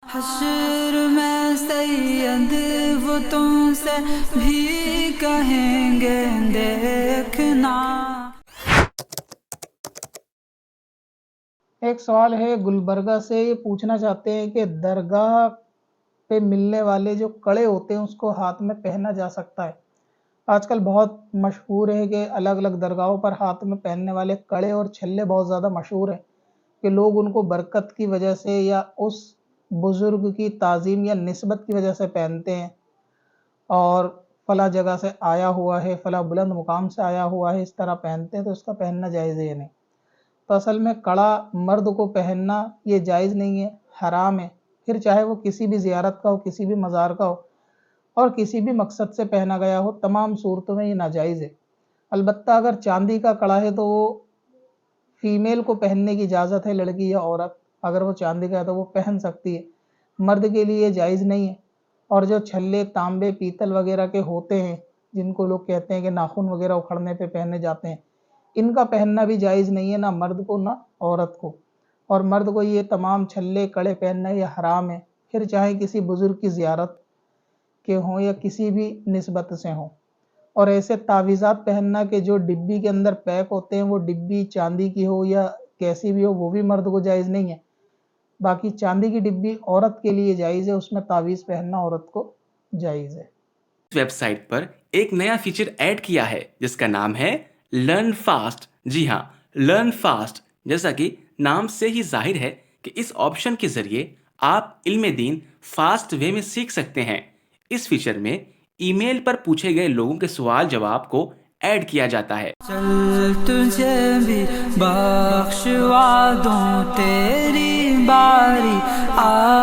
حشر میں سید وہ تم سے بھی کہیں گے دیکھنا. ایک سوال ہے گلبرگہ سے، یہ پوچھنا چاہتے ہیں کہ درگاہ پہ ملنے والے جو کڑے ہوتے ہیں اس کو ہاتھ میں پہنا جا سکتا ہے؟ آج کل بہت مشہور ہے کہ الگ الگ درگاہوں پر ہاتھ میں پہننے والے کڑے اور چھلے بہت زیادہ مشہور ہیں کہ لوگ ان کو برکت کی وجہ سے یا اس بزرگ کی تعظیم یا نسبت کی وجہ سے پہنتے ہیں، اور فلاں جگہ سے آیا ہوا ہے، فلاں بلند مقام سے آیا ہوا ہے، اس طرح پہنتے ہیں، تو اس کا پہننا جائز ہے یا نہیں؟ تو اصل میں کڑا مرد کو پہننا یہ جائز نہیں ہے، حرام ہے، پھر چاہے وہ کسی بھی زیارت کا ہو، کسی بھی مزار کا ہو اور کسی بھی مقصد سے پہنا گیا ہو، تمام صورتوں میں یہ ناجائز ہے. البتہ اگر چاندی کا کڑا ہے تو وہ فیمیل کو پہننے کی اجازت ہے، لڑکی یا عورت اگر وہ چاندی کا ہے تو وہ پہن سکتی ہے، مرد کے لیے یہ جائز نہیں ہے. اور جو چھلے تانبے پیتل وغیرہ کے ہوتے ہیں جن کو لوگ کہتے ہیں کہ ناخن وغیرہ اکھڑنے پہ پہنے جاتے ہیں، ان کا پہننا بھی جائز نہیں ہے، نہ مرد کو نہ عورت کو. اور مرد کو یہ تمام چھلے کڑے پہننا یہ حرام ہے، پھر چاہے کسی بزرگ کی زیارت کے ہوں یا کسی بھی نسبت سے ہوں. اور ایسے تعویذات پہننا کہ جو ڈبی کے اندر پیک ہوتے ہیں وہ ڈبی چاندی کی ہو یا کیسی بھی ہو، وہ بھی مرد کو جائز نہیں ہے. باقی چاندی کی ڈبی عورت کے لیے جائز ہے، اس میں تعویذ پہننا عورت کو جائز ہے. ویب سائٹ پر ایک نیا فیچر ایڈ کیا ہے جس کا نام ہے لرن فاسٹ. جی ہاں، لرن فاسٹ. جیسا کہ نام سے ہی ظاہر ہے کہ اس آپشن کے ذریعے آپ علم دین فاسٹ وے میں سیکھ سکتے ہیں. اس فیچر میں ای میل پر پوچھے گئے لوگوں کے سوال جواب کو ایڈ کیا جاتا ہے. چل تجھے بھی بخشوا دوں، تیری باری آ